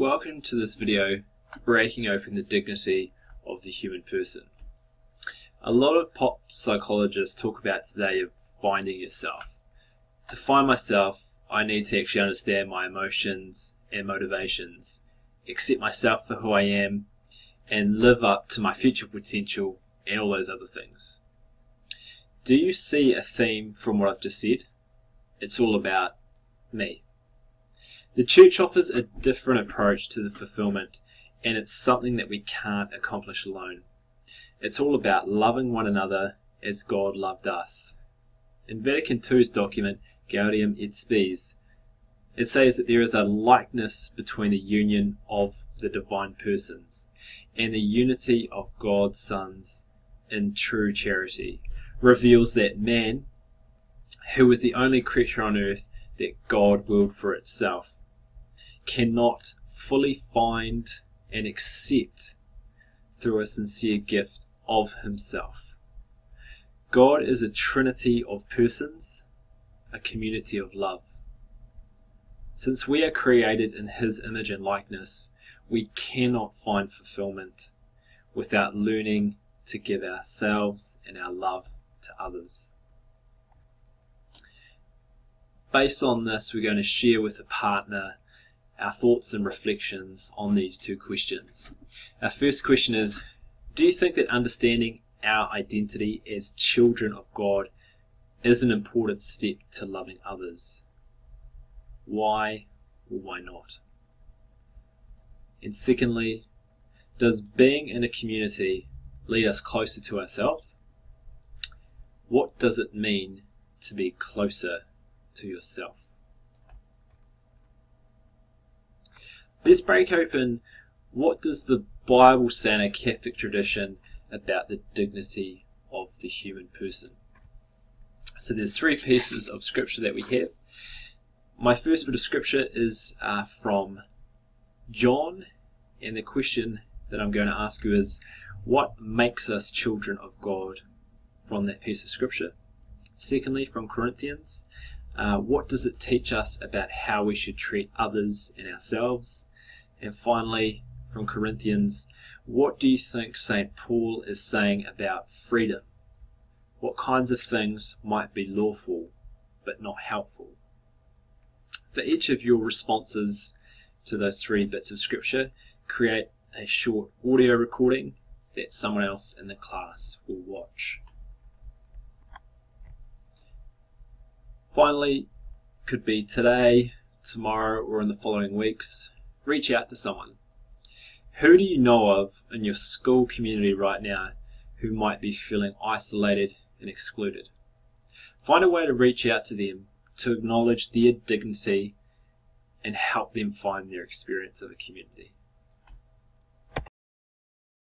Welcome to this video, breaking open the dignity of the human person. A lot of pop psychologists talk about today of finding yourself. To find myself, I need to actually understand my emotions and motivations, accept myself for who I am, and live up to my future potential and all those other things. Do you see a theme from what I've just said? It's all about me. The church offers a different approach to the fulfillment, and it's something that we can't accomplish alone. It's all about loving one another as God loved us. In Vatican II's document, Gaudium et Spes, it says that there is a likeness between the union of the divine persons and the unity of God's sons in true charity, reveals that man, who was the only creature on earth that God willed for itself, cannot fully find and accept through a sincere gift of himself. God is a trinity of persons, a community of love. Since we are created in his image and likeness, we cannot find fulfillment without learning to give ourselves and our love to others. Based on this, we're going to share with a partner our thoughts and reflections on these two questions. Our first question is, do you think that understanding our identity as children of God is an important step to loving others? Why or why not? And secondly, does being in a community lead us closer to ourselves? What does it mean to be closer to yourself? Let's break open, what does the Bible say in a Catholic tradition about the dignity of the human person? So there's three pieces of scripture that we have. My first bit of scripture is from John, and the question that I'm going to ask you is, what makes us children of God from that piece of scripture? Secondly, from Corinthians, what does it teach us about how we should treat others and ourselves? And finally, from Corinthians, what do you think St. Paul is saying about freedom? What kinds of things might be lawful but not helpful? For each of your responses to those three bits of scripture, create a short audio recording that someone else in the class will watch. Finally, could be today, tomorrow, or in the following weeks, reach out to someone. Who do you know of in your school community right now who might be feeling isolated and excluded? Find a way to reach out to them, to acknowledge their dignity and help them find their experience of a community.